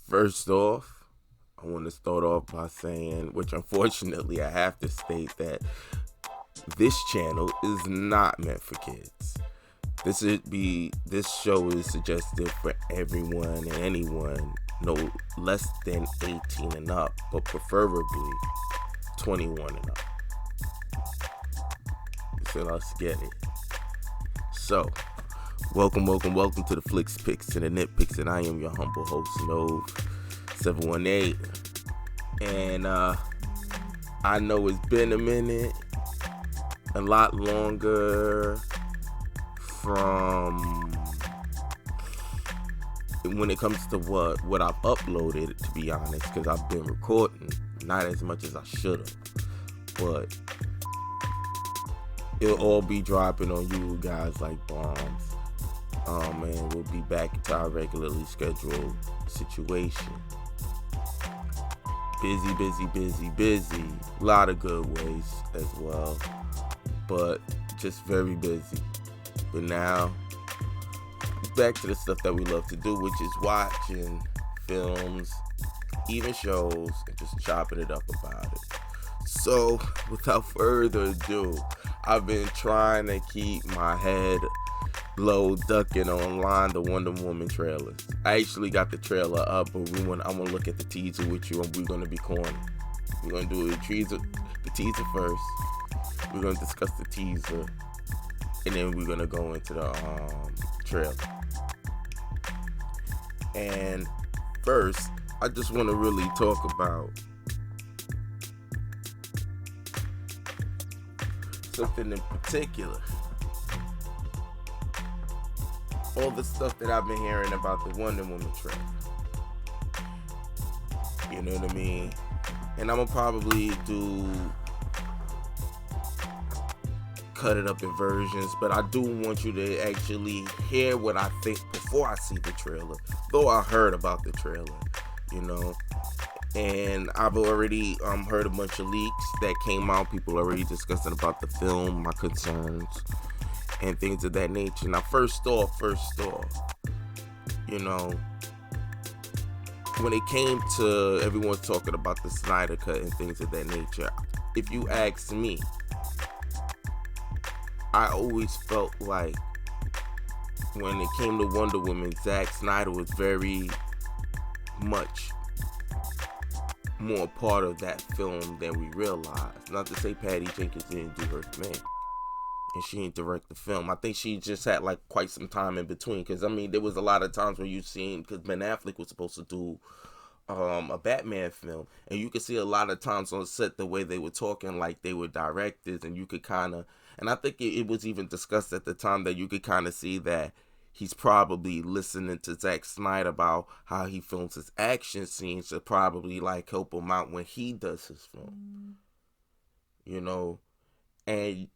First off, I want to start off by saying, which unfortunately I have to state, that this channel is not meant for kids. This show is suggested for everyone and anyone no less than 18 and up, but preferably 21 and up. So let's get it. So, welcome to the Flicks Picks and the Nitpicks, and I am your humble host, Nove 718. And I know it's been a minute, a lot longer from when it comes to what I've uploaded, to be honest, because I've been recording not as much as I should have, but it'll all be dropping on you guys like bombs. And we'll be back to our regularly scheduled situation. Busy. A lot of good ways as well, but just very busy. But now, back to the stuff that we love to do, which is watching films, even shows, and just chopping it up about it. So, without further ado, I've been trying to keep my head low, ducking online the Wonder Woman trailers. I actually got the trailer up, but I'm gonna look at the teaser with you, and we're gonna be corny. We're gonna do the teaser first. We're gonna discuss the teaser, and then we're gonna go into the trailer. And first, I just want to really talk about something in particular. All the stuff that I've been hearing about the Wonder Woman trailer. You know what I mean? And I'm gonna probably cut it up in versions, but I do want you to actually hear what I think before I see the trailer. Though I heard about the trailer, you know. And I've already heard a bunch of leaks that came out. People already discussing about the film, my concerns, and things of that nature. Now, first off, you know, when it came to everyone talking about the Snyder Cut and things of that nature, if you ask me, I always felt like when it came to Wonder Woman, Zack Snyder was very much more part of that film than we realized. Not to say Patty Jenkins didn't do her thing and she didn't direct the film. I think she just had like quite some time in between, because I mean there was a lot of times when you seen, because Ben Affleck was supposed to do a Batman film, and you could see a lot of times on set the way they were talking like they were directors, and you could kind of, and I think it was even discussed at the time that you could kind of see that he's probably listening to Zack Snyder about how he films his action scenes to probably like help him out when he does his film. You know, and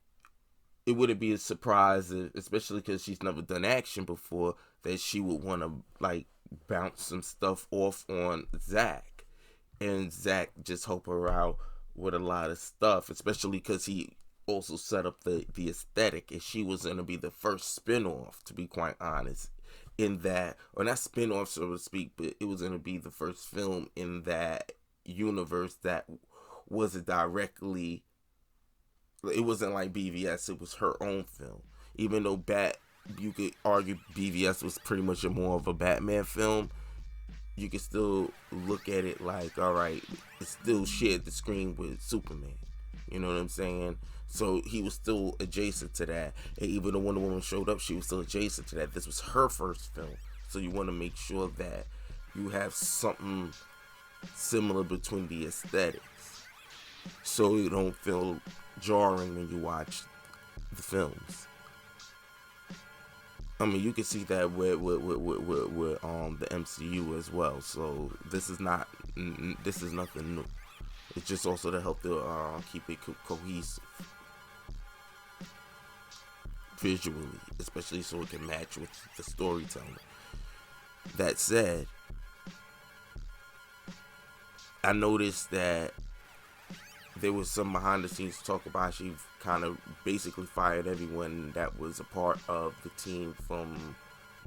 it wouldn't be a surprise, especially because she's never done action before, that she would want to like bounce some stuff off on Zack, and Zack just help her out with a lot of stuff, especially because he also set up the aesthetic, and she was going to be the first spin-off, to be quite honest, in that, or not spin-off so to speak, but it was going to be the first film in that universe that wasn't directly, it wasn't like BVS, it was her own film. Even though you could argue BVS was pretty much more of a Batman film, you could still look at it like, alright, it still shared the screen with Superman. You know what I'm saying? So he was still adjacent to that. And even though Wonder Woman showed up, she was still adjacent to that. This was her first film. So you want to make sure that you have something similar between the aesthetics, so you don't feel jarring when you watch the films. I mean, you can see that with the MCU as well. So this is nothing new. It's just also to help to keep it cohesive visually, especially so it can match with the storytelling. That said, I noticed that there was some behind the scenes talk about she kind of basically fired everyone that was a part of the team from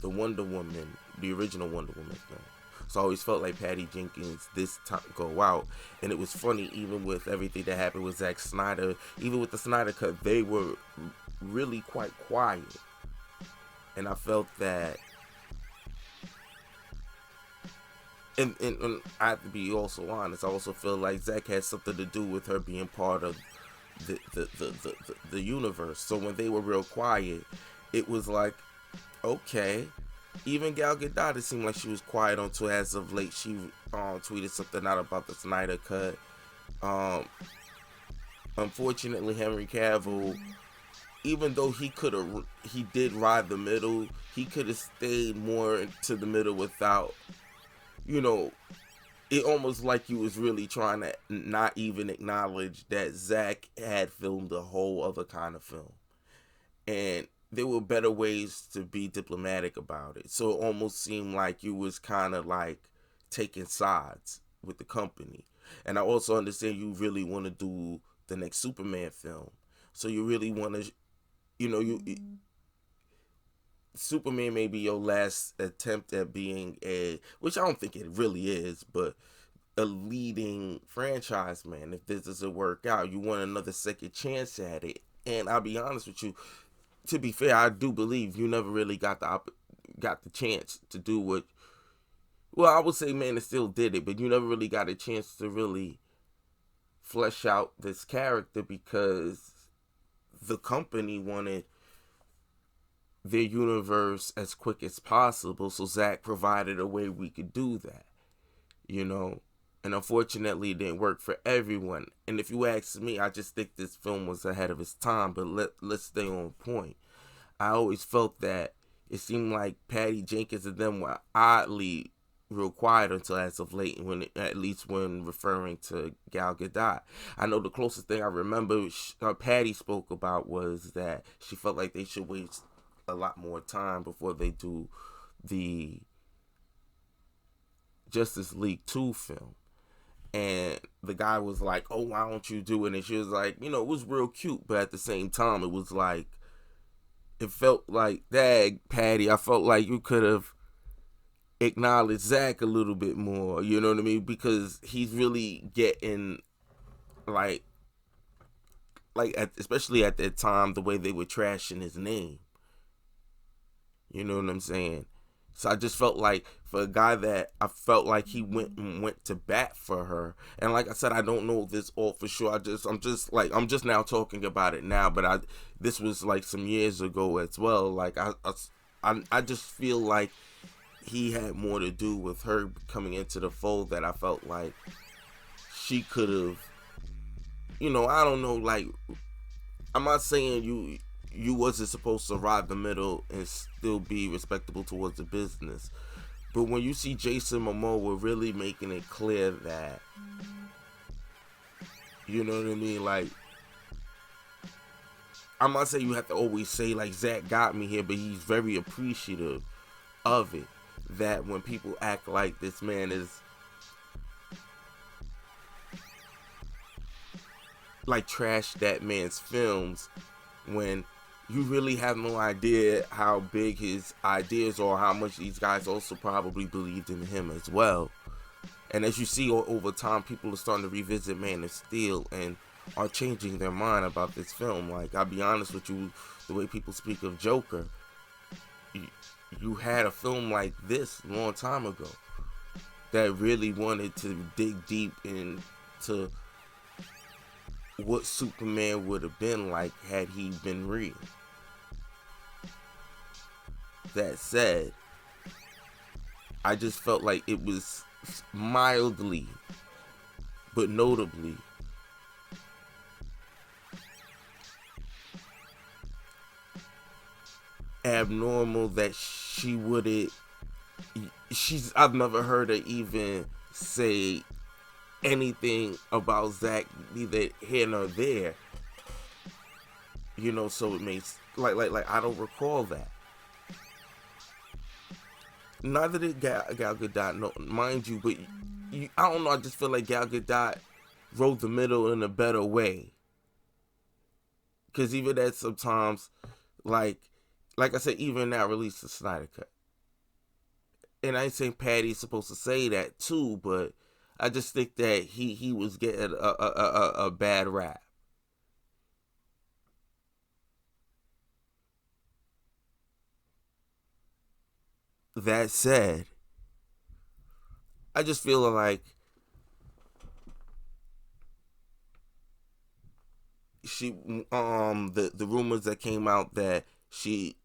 the Wonder Woman, the original Wonder Woman film. So I always felt like Patty Jenkins this time go out. And it was funny, even with everything that happened with Zack Snyder, even with the Snyder Cut, they were really quite quiet. And I felt that, and I have to be also honest, I also feel like Zack had something to do with her being part of the universe. So when they were real quiet, it was like, okay. Even Gal Gadot, it seemed like she was quiet until as of late she tweeted something out about the Snyder Cut. Unfortunately, Henry Cavill, even though he did ride the middle, he could have stayed more to the middle without, you know, it almost like you was really trying to not even acknowledge that Zack had filmed a whole other kind of film. And there were better ways to be diplomatic about it. So it almost seemed like you was kind of like taking sides with the company. And I also understand you really want to do the next Superman film. So you really want to, Superman may be your last attempt at being which I don't think it really is, but a leading franchise man. If this doesn't work out, you want another second chance at it. And I'll be honest with you, to be fair, I do believe you never really got the chance to do what. Well, I would say Man of Steel did it, but you never really got a chance to really flesh out this character because the company wanted their universe as quick as possible. So Zack provided a way we could do that, And unfortunately, it didn't work for everyone. And if you ask me, I just think this film was ahead of its time. But let's stay on point. I always felt that it seemed like Patty Jenkins and them were oddly real quiet until as of late, at least when referring to Gal Gadot. I know the closest thing I remember Patty spoke about was that she felt like they should waste a lot more time before they do the Justice League 2 film. And the guy was like, oh, why don't you do it? And she was like, it was real cute, but at the same time, it was like, it felt like, dang, Patty, I felt like you could have acknowledged Zack a little bit more, you know what I mean? Because he's really getting, especially at that time, the way they were trashing his name. You know what I'm saying? So I just felt like for a guy that I felt like he went to bat for her, and like I said, I don't know this all for sure. I'm just now talking about it now, but this was like some years ago as well. Like I just feel like he had more to do with her coming into the fold that I felt like she could have. I don't know. Like I'm not saying you wasn't supposed to ride the middle and still be respectable towards the business. But when you see Jason Momoa really making it clear that, you know what I mean? Like, I'm not saying you have to always say, like, Zack got me here, but he's very appreciative of it. That when people act like this man is, like, trash that man's films when you really have no idea how big his ideas are, how much these guys also probably believed in him as well. And as you see over time, people are starting to revisit Man of Steel and are changing their mind about this film. Like, I'll be honest with you, the way people speak of Joker, you had a film like this a long time ago that really wanted to dig deep into what Superman would have been like had he been real. That said, I just felt like it was mildly, but notably, abnormal that I've never heard her even say anything about Zack, neither here nor there. So it makes like I don't recall that. Neither did Gal Gadot, no, mind you, but I don't know. I just feel like Gal Gadot rode the middle in a better way. Because even that sometimes, like I said, even now released the Snyder Cut. and I ain't saying Patty's supposed to say that too, but I just think that he was getting a bad rap. That said, I just feel like she the rumors that came out that she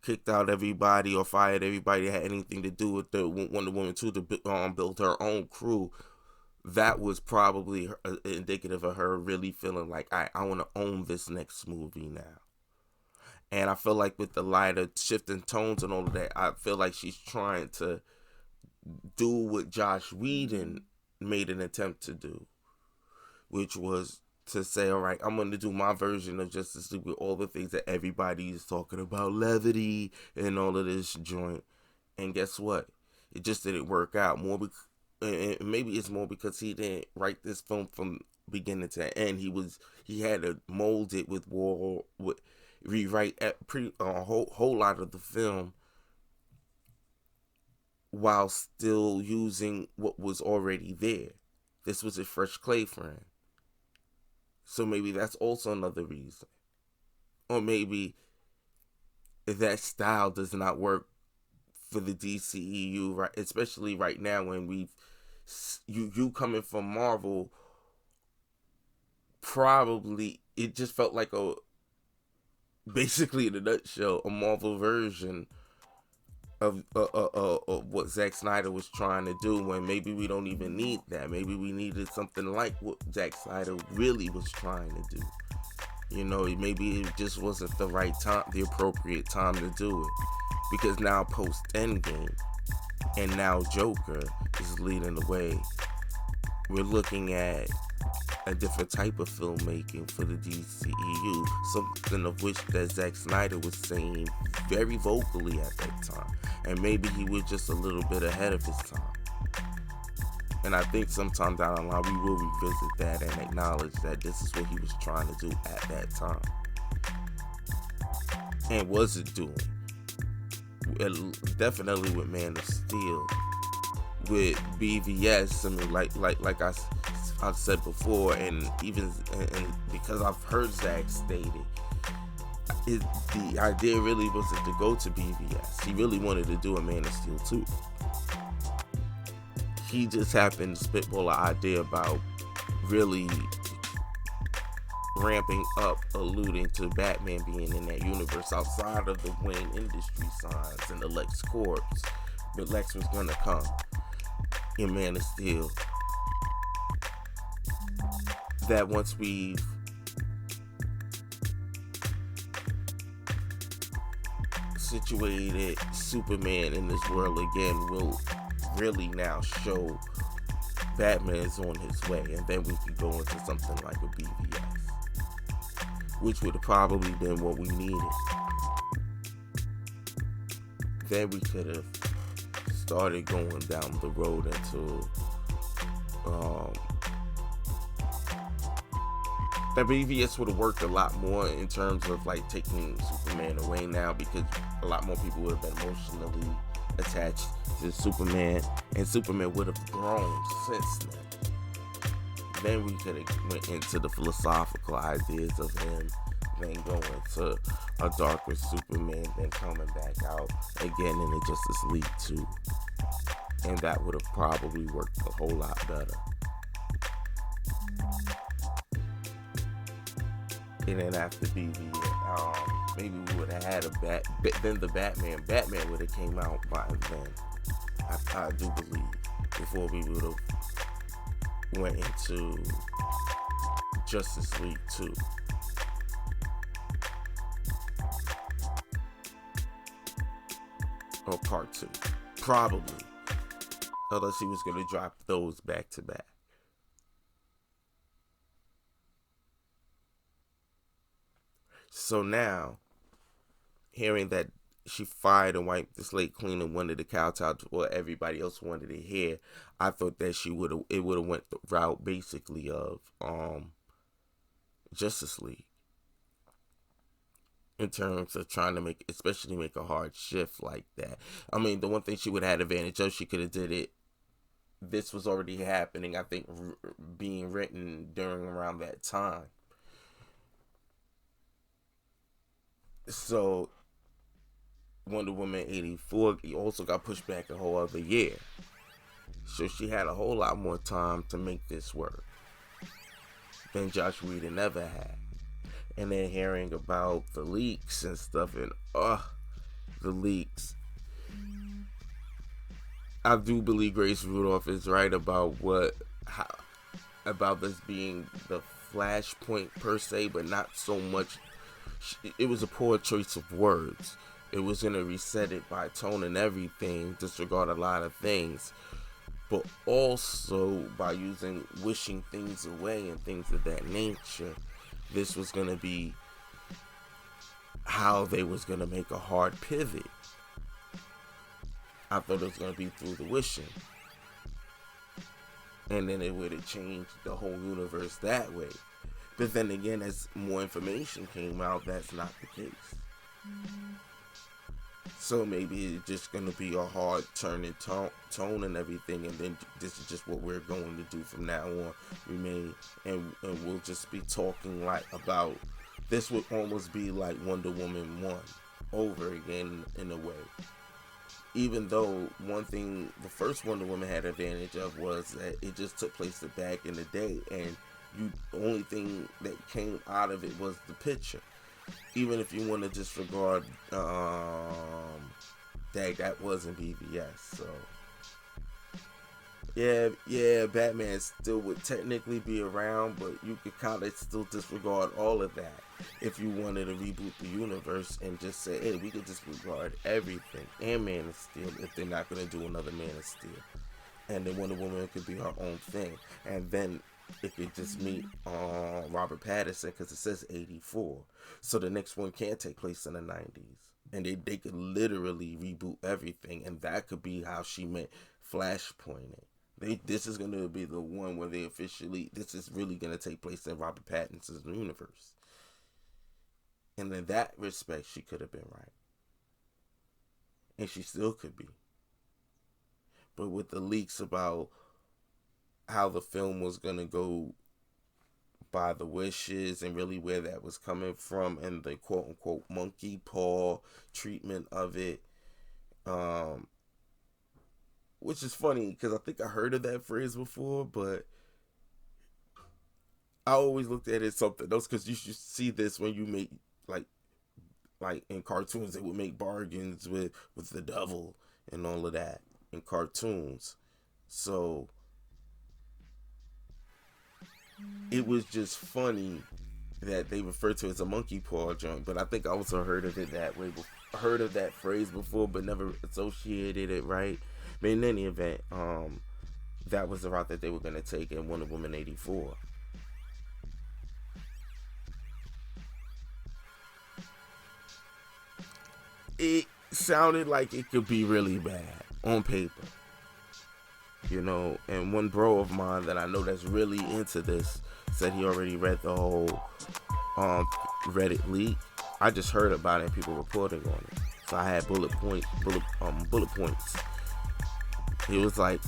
kicked out everybody or fired everybody that had anything to do with the Wonder Woman 2 to build her own crew. That was probably indicative of her really feeling like I want to own this next movie now. And I feel like with the lighter shifting tones and all of that, I feel like she's trying to do what Josh Whedon made an attempt to do, which was to say, all right, I'm going to do my version of Justice League with all the things that everybody is talking about, levity and all of this joint. And guess what? It just didn't work out. And maybe it's more because he didn't write this film from beginning to end. He had to mold it with rewrite a whole lot of the film while still using what was already there. This was a fresh clay frame. So maybe that's also another reason. Or maybe that style does not work for the DCEU, right? Especially right now when you coming from Marvel, probably it just felt like basically in a nutshell, a Marvel version of what Zack Snyder was trying to do, when maybe we don't even need that. Maybe we needed something like what Zack Snyder really was trying to do. You know, maybe it just wasn't the right time, the appropriate time to do it. Because now post Endgame and now Joker is leading the way. We're looking at a different type of filmmaking for the DCEU, something of which that Zack Snyder was saying very vocally at that time. And maybe he was just a little bit ahead of his time. And I think sometime down the line we will revisit that and acknowledge that this is what he was trying to do at that time. And was it doing? Definitely with Man of Steel. With BVS, I mean, like I've said before, and even and because I've heard Zack stated, the idea really wasn't to go to BVS. He really wanted to do a Man of Steel 2. He just happened to spitball an idea about really ramping up, alluding to Batman being in that universe outside of the Wayne Industries signs and the Lex Corps. But Lex was gonna come in Man of Steel. That once we've situated Superman in this world again, we'll really now show Batman's on his way, and then we could go into something like a BVS, which would have probably been what we needed. Then we could have started going down the road into that BVS would have worked a lot more in terms of like taking Superman away now, because a lot more people would have been emotionally attached to Superman, and Superman would have grown since then. Then we could have went into the philosophical ideas of him, then going to a darker Superman, then coming back out again in the Justice League 2. And that would have probably worked a whole lot better. And then after BVS, maybe we would have had then the Batman would have came out by then. I do believe, before we would have went into Justice League 2. Or Part 2. Probably. Unless he was going to drop those back to back. So now, hearing that she fired and wiped the slate clean and wanted to kowtow to what everybody else wanted to hear, I thought that it would have went the route basically of Justice League. in terms of trying to especially make a hard shift like that. I mean, the one thing she would have had advantage of, she could have did it. This was already happening, I think, being written during around that time. So Wonder Woman 84 also got pushed back a whole other year. So she had a whole lot more time to make this work than Josh Whedon ever had. And then hearing about the leaks and stuff, and the leaks. I do believe Grace Rudolph is right about about this being the flashpoint per se, but not so much. It was a poor choice of words. It was gonna reset it by tone and everything, disregard a lot of things, but also by wishing things away and things of that nature. This was gonna be how they was gonna make a hard pivot. I thought it was going to be through the wishing. And then it would have changed the whole universe that way. But then again, as more information came out, that's not the case. So maybe it's just going to be a hard turn in tone and everything. And then this is just what we're going to do from now on. And we'll just be talking about, this would almost be like Wonder Woman 1 over again in a way. Even though one thing the first Wonder Woman had advantage of was that it just took place back in the day, and the only thing that came out of it was the picture. Even if you want to disregard that wasn't BVS. So yeah, Batman still would technically be around, but you could kind of still disregard all of that if you wanted to reboot the universe and just say, hey, we could disregard everything and Man of Steel if they're not going to do another Man of Steel. And then Wonder Woman could be her own thing. And then it could just meet Robert Pattinson, because it says 84. So the next one can't take place in the 90s. And they could literally reboot everything. And that could be how she meant Flashpointing. This is going to be the one where this is really going to take place in Robert Pattinson's universe. And in that respect, she could have been right. And she still could be. But with the leaks about how the film was going to go by the wishes and really where that was coming from and the quote-unquote monkey paw treatment of it, which is funny because I think I heard of that phrase before, but I always looked at it as something else, because you should see this when you make like in cartoons, they would make bargains with the devil and all of that in cartoons. So it was just funny that they refer to it as a monkey paw joint, but I think I also heard of it that way, heard of that phrase before, but never associated it right. But in any event, that was the route that they were going to take in Wonder Woman 84. It sounded like it could be really bad on paper, you know. And one bro of mine that I know that's really into this said he already read the whole Reddit leak. I just heard about it and people reporting on it, so I had bullet points. It was like,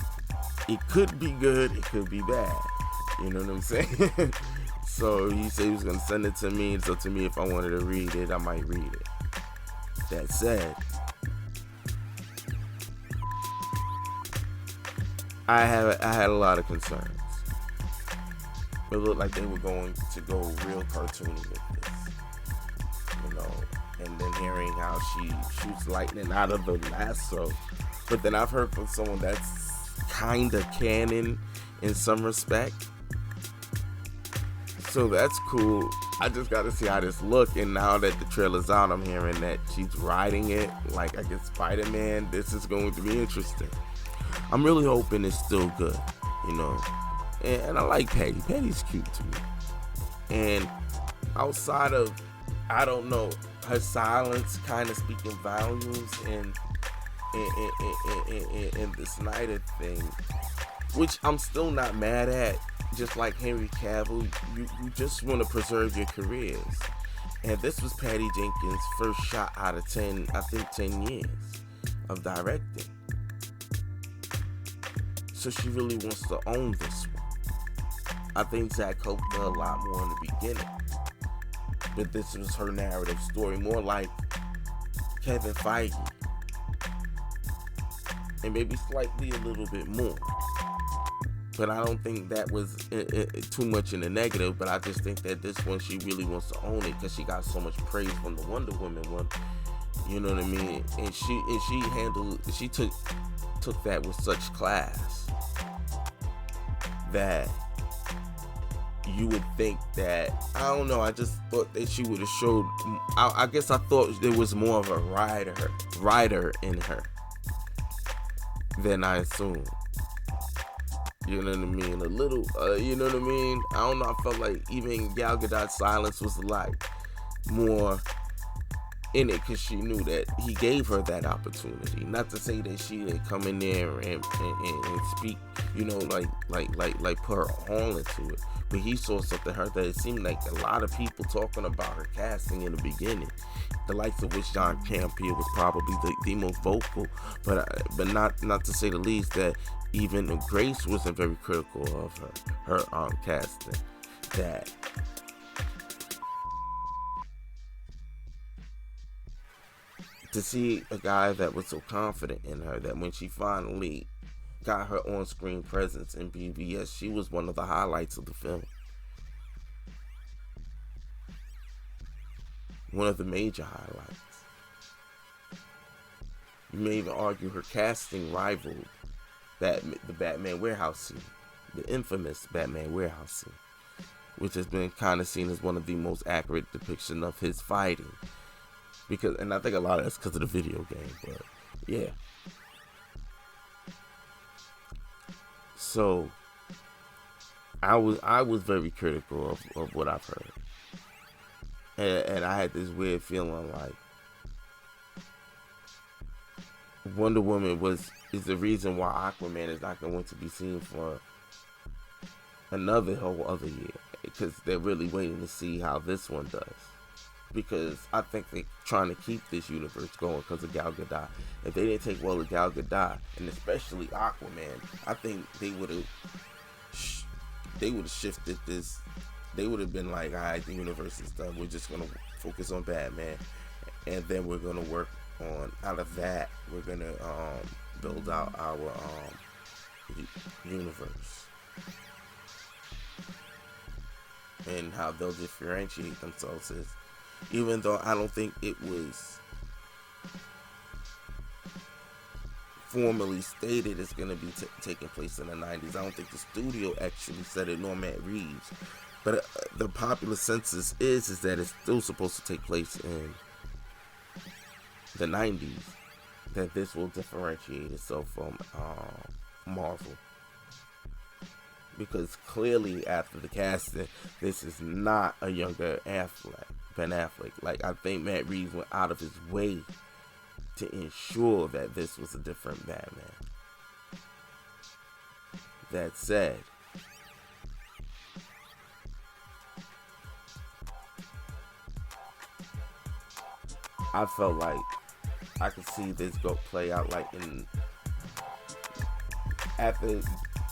it could be good, it could be bad. You know what I'm saying? So he said he was gonna send it to me. It's up to me if I wanted to read it. I might read it. That said, I had a lot of concerns. It looked like they were going to go real cartoony with this, you know. And then hearing how she shoots lightning out of the lasso, but then I've heard from someone that's kind of canon in some respect. So that's cool. I just got to see how this look. And now that the trailer's out, I'm hearing that she's riding it like I guess Spider-Man. This is going to be interesting. I'm really hoping it's still good, you know. And I like Patty. Patty's cute to me. And outside of, I don't know, her silence kind of speaking volumes in the Snyder thing, which I'm still not mad at. Just like Henry Cavill, you just want to preserve your careers. And this was Patty Jenkins' first shot out of 10 years of directing. So she really wants to own this one. I think Zach hoped a lot more in the beginning. But this was her narrative story, more like Kevin Feige. And maybe slightly a little bit more. But I don't think that was too much in the negative. But I just think that this one, she really wants to own it because she got so much praise from the Wonder Woman one. You know what I mean? And she took that with such class that you would think that, I don't know, I just thought that she would have showed, I guess I thought there was more of a writer in her than I assumed. You know what I mean? A little, you know what I mean? I don't know, I felt like even Gal Gadot's silence was like more in it because she knew that he gave her that opportunity. Not to say that she didn't come in there and speak, you know, like put her all into it. But he saw something in her that it seemed like a lot of people talking about her casting in the beginning. The likes of which John Campea was probably the most vocal, but not to say the least that even Grace wasn't very critical of her casting. That to see a guy that was so confident in her that when she finally got her on-screen presence in BVS, she was one of the highlights of the film. One of the major highlights. You may even argue her casting rivaled the Batman warehouse scene, the infamous Batman warehouse scene, which has been kind of seen as one of the most accurate depiction of his fighting. And I think a lot of that's because of the video game, but yeah. So I was very critical of what I've heard, and I had this weird feeling like Wonder Woman is the reason why Aquaman is not going to be seen for another whole other year, because they're really waiting to see how this one does. Because I think they're trying to keep this universe going because of Gal Gadot. If they didn't take well of Gal Gadot, and especially Aquaman, I think they would have shifted this. They would have been like, all right, the universe is done. We're just gonna focus on Batman, and then we're gonna work on out of that. We're gonna build out our universe and how they'll differentiate themselves is. Even though I don't think it was formally stated it's going to be taking place in the 90s. I don't think the studio actually said it, nor Matt Reeves. But the popular census is that it's still supposed to take place in the 90s. That this will differentiate itself from Marvel. Because clearly after the casting, this is not a younger Ben Affleck. Like, I think Matt Reeves went out of his way to ensure that this was a different Batman. That said, I felt like I could see this go play out like after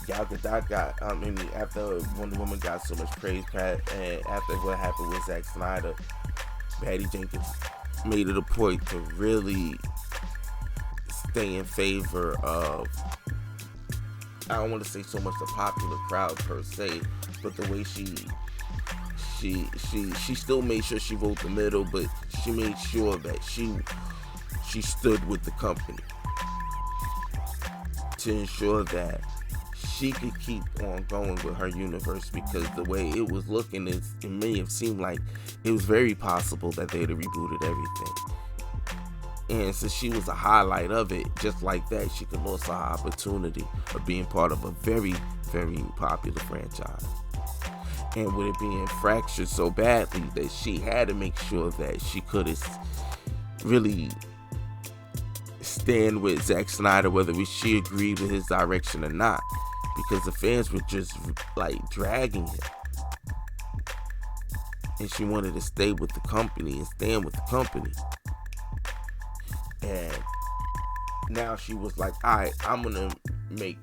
Gal Gadot after Wonder Woman got so much praise, and after what happened with Zack Snyder, Patty Jenkins made it a point to really stay in favor of, I don't want to say so much the popular crowd per se, but the way she still made sure she wrote the middle, but she made sure that she stood with the company to ensure that she could keep on going with her universe, because the way it was looking, it may have seemed like it was very possible that they'd have rebooted everything. And since she was a highlight of it, just like that, she could lose her opportunity of being part of a very, very popular franchise. And with it being fractured so badly that she had to make sure that she could really stand with Zack Snyder, whether she agreed with his direction or not, because the fans were just like dragging him. and she wanted to stay with the company and stand with the company. And now she was like, all right, I'm gonna make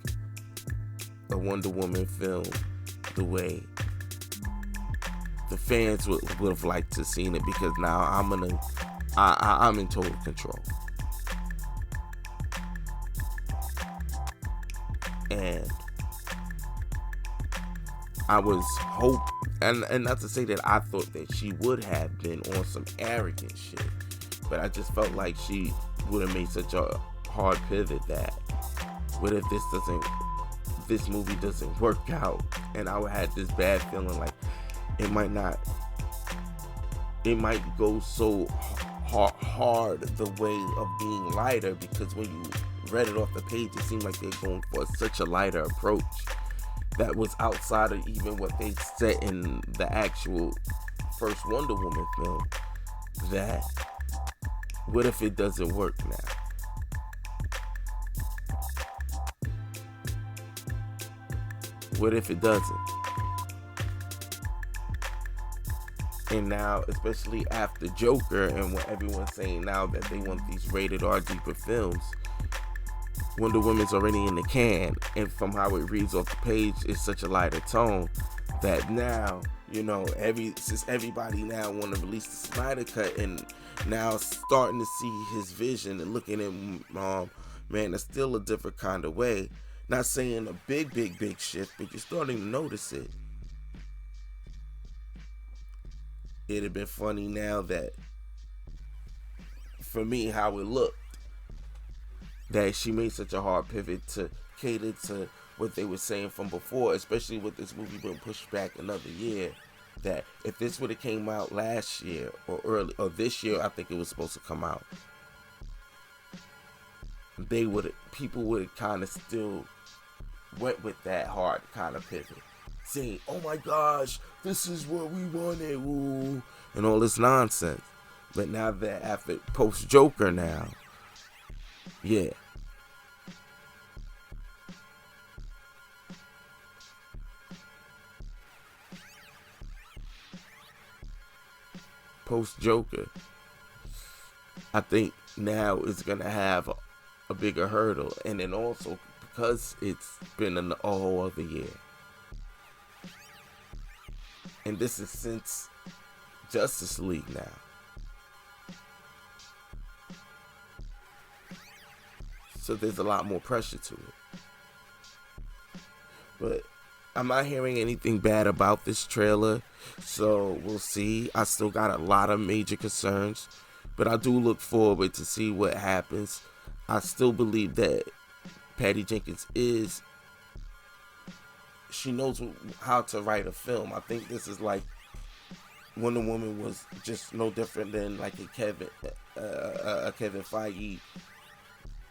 a Wonder Woman film the way the fans would have liked to seen it, because now I'm in total control. And I was and not to say that I thought that she would have been on some arrogant shit, but I just felt like she would have made such a hard pivot that what if this movie doesn't work out, and I would have this bad feeling like it might go so hard the way of being lighter, because when you read it off the page, it seemed like they're going for such a lighter approach that was outside of even what they said in the actual first Wonder Woman film. That what if it doesn't work now? What if it doesn't? And now, especially after Joker and what everyone's saying now that they want these rated R deeper films, Wonder Woman's already in the can, and from how it reads off the page, it's such a lighter tone that now, since everybody now want to release the Snyder Cut, and now starting to see his vision and looking at man, it's still a different kind of way. Not saying a big shift, but you're starting to notice it. It'd have been funny now that, for me, how it looked, that she made such a hard pivot to cater to what they were saying from before, especially with this movie being pushed back another year. That if this would have came out last year or this year, I think it was supposed to come out, people would have kind of still went with that hard kind of pivot, saying, oh my gosh, this is what we wanted, woo, and all this nonsense. But now that after post Joker now, yeah, post Joker, I think now it's gonna have a bigger hurdle, and then also because it's been a whole other year, and this is since Justice League now. So there's a lot more pressure to it. But I'm not hearing anything bad about this trailer, so we'll see. I still got a lot of major concerns, but I do look forward to see what happens. I still believe that Patty Jenkins she knows how to write a film. I think this is like Wonder Woman was just no different than like a Kevin Feige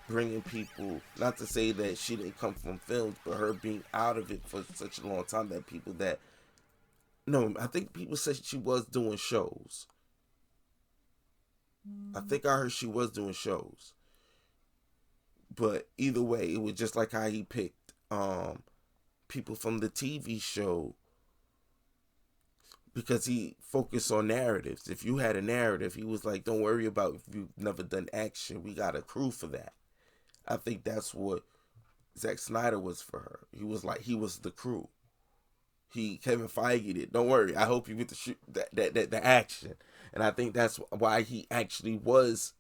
bringing people, not to say that she didn't come from films, but her being out of it for such a long time that I think people said she was doing shows. I think I heard she was doing shows. But either way, it was just like how he picked people from the TV show, because he focused on narratives. If you had a narrative, he was like, don't worry about if you've never done action. We got a crew for that. I think that's what Zack Snyder was for her. He was like, he was the crew. Kevin Feige did. Don't worry. I hope you get to shoot the action. And I think that's why he actually was,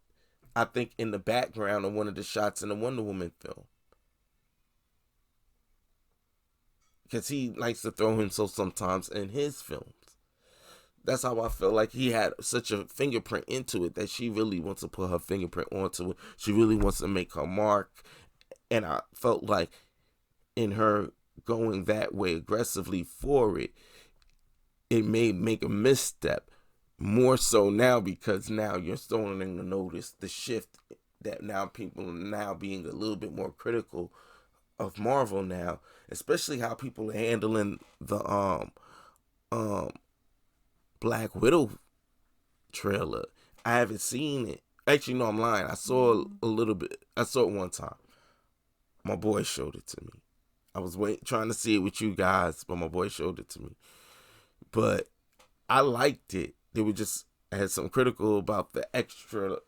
I think, in the background of one of the shots in the Wonder Woman film. Because he likes to throw himself sometimes in his films. That's how I feel like he had such a fingerprint into it, that she really wants to put her fingerprint onto it. She really wants to make her mark. And I felt like in her going that way aggressively for it, it may make a misstep. More so now, because now you're starting to notice the shift, that now people are now being a little bit more critical of Marvel now, especially how people are handling the Black Widow trailer. I haven't seen it. Actually, no, I'm lying. I saw a little bit. I saw it one time. My boy showed it to me. I was trying to see it with you guys, but my boy showed it to me. But I liked it. They were just, I had some critical about the extra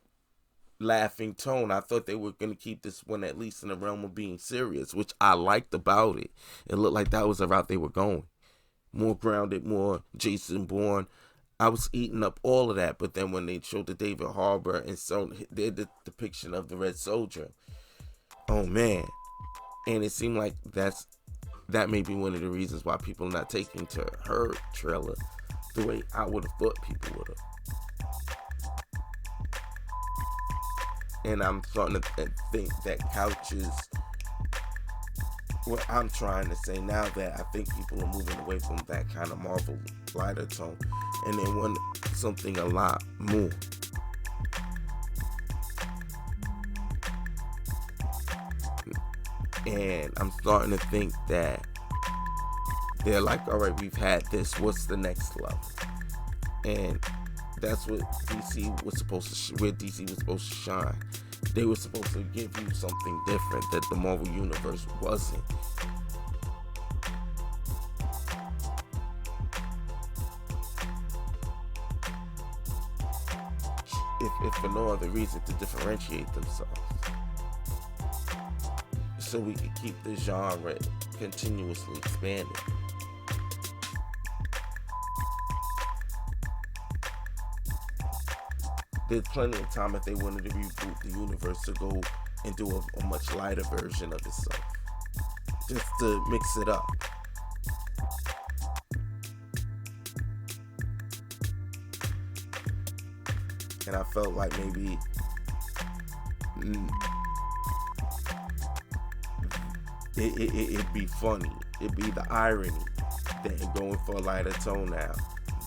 laughing tone. I thought they were going to keep this one at least in the realm of being serious, which I liked about it. It looked like that was the route they were going. More grounded, more Jason Bourne. I was eating up all of that, but then when they showed the David Harbour and so their depiction of the Red Soldier, oh man. And it seemed like that may be one of the reasons why people are not taking to her trailer the way I would have thought people would have. And I'm starting to think that couches what I'm trying to say now, that I think people are moving away from that kind of Marvel lighter tone and they want something a lot more. And I'm starting to think that they're like, all right, we've had this, what's the next level? And that's what DC was supposed to where DC was supposed to shine. They were supposed to give you something different that the Marvel Universe wasn't. If for no other reason to differentiate themselves. So we can keep the genre continuously expanding. There's plenty of time if they wanted to reboot the universe to go and do a much lighter version of itself. Just to mix it up. And I felt like maybe it'd be funny. It'd be the irony that in going for a lighter tone now,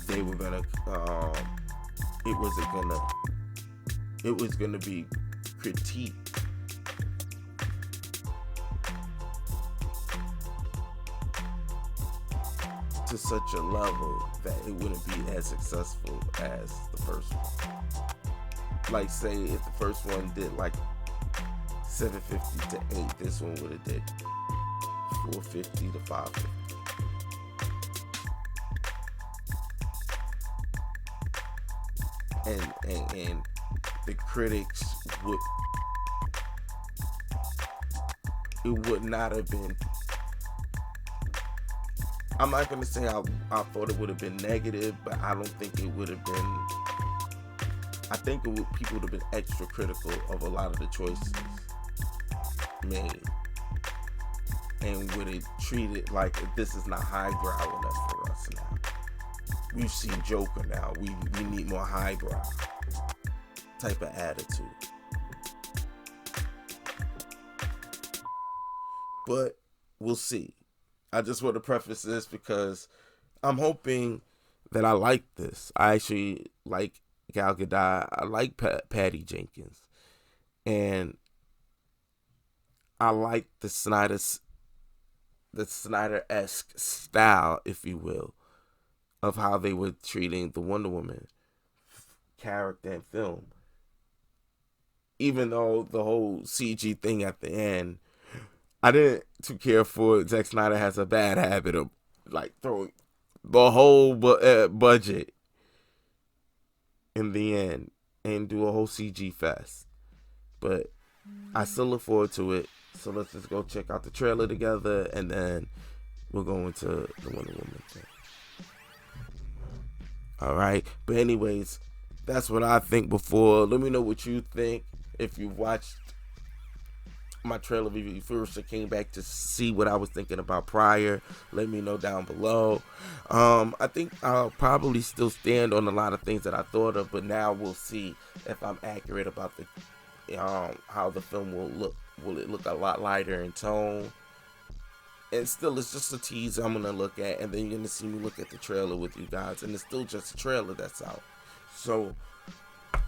they were gonna it was gonna be critiqued to such a level that it wouldn't be as successful as the first one. Like say if the first one did like 750 to 8, this one would have did 450 to 550. And the critics would not have been, I'm not going to say I thought it would have been negative, but I don't think it would have been, I think people would have been extra critical of a lot of the choices made, and would have treated like this is not highbrow enough for us now. We've seen Joker now. We need more highbrow type of attitude. But we'll see. I just want to preface this because I'm hoping that I like this. I actually like Gal Gadot. I like Patty Jenkins. And I like the Snyder-esque style, if you will, of how they were treating the Wonder Woman character in film. Even though the whole CG thing at the end, I didn't too care for. Zack Snyder has a bad habit of like throwing the whole budget in the end and do a whole CG fest. But I still look forward to it. So let's just go check out the trailer together, and then we'll go into the Wonder Woman thing. All right. But anyways, that's what I think before. Let me know what you think. If you watched my trailer review first or came back to see what I was thinking about prior, let me know down below. I think I'll probably still stand on a lot of things that I thought of, but now we'll see if I'm accurate about the how the film will look. Will it look a lot lighter in tone? And still, it's just a tease I'm going to look at, and then you're going to see me look at the trailer with you guys, and it's still just a trailer that's out. So,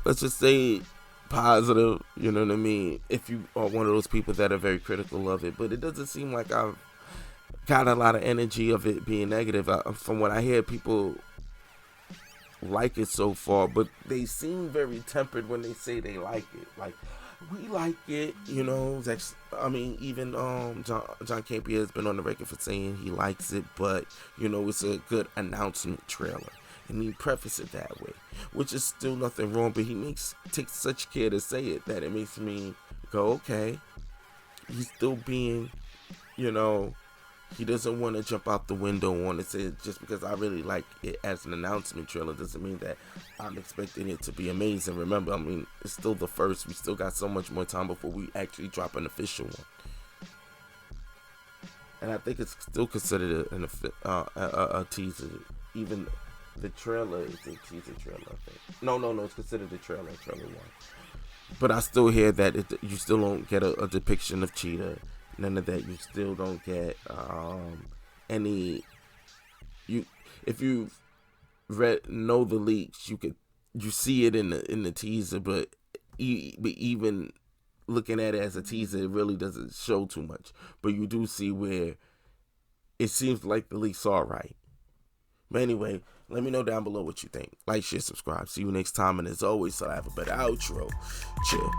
let's just say positive, you know what I mean, if you are one of those people that are very critical of it. But it doesn't seem like I've got a lot of energy of it being negative. From what I hear, people like it so far, but they seem very tempered when they say they like it. Like, we like it, you know. I mean, even John Campea has been on the record for saying he likes it, but you know, it's a good announcement trailer. and he prefaced it that way, which is still nothing wrong, but he takes such care to say it that it makes me go, okay, he's still being, you know, he doesn't want to jump out the window on it. Say just because I really like it as an announcement trailer doesn't mean that I'm expecting it to be amazing. Remember, I mean, it's still the first. We still got so much more time before we actually drop an official one. And I think it's still considered a teaser. Even the trailer is a teaser trailer, I think. No, it's considered a trailer one. But I still hear that you still don't get a depiction of Cheetah. None of that. You still don't get any. If you know the leaks, you see it in the teaser, but even looking at it as a teaser, it really doesn't show too much. But you do see where it seems like the leaks are right. But anyway, let me know down below what you think. Like, share, subscribe. See you next time, and as always, so I have a better outro. Chill.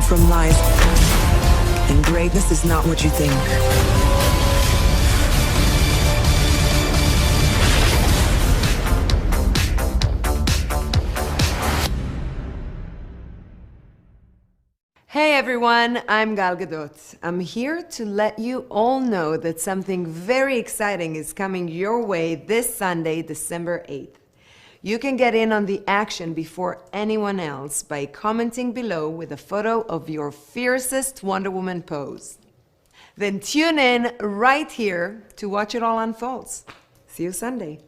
From lies, and greatness is not what you think. Hey everyone, I'm Gal Gadot. I'm here to let you all know that something very exciting is coming your way this Sunday, December 8th. You can get in on the action before anyone else by commenting below with a photo of your fiercest Wonder Woman pose. Then tune in right here to watch it all unfold. See you Sunday.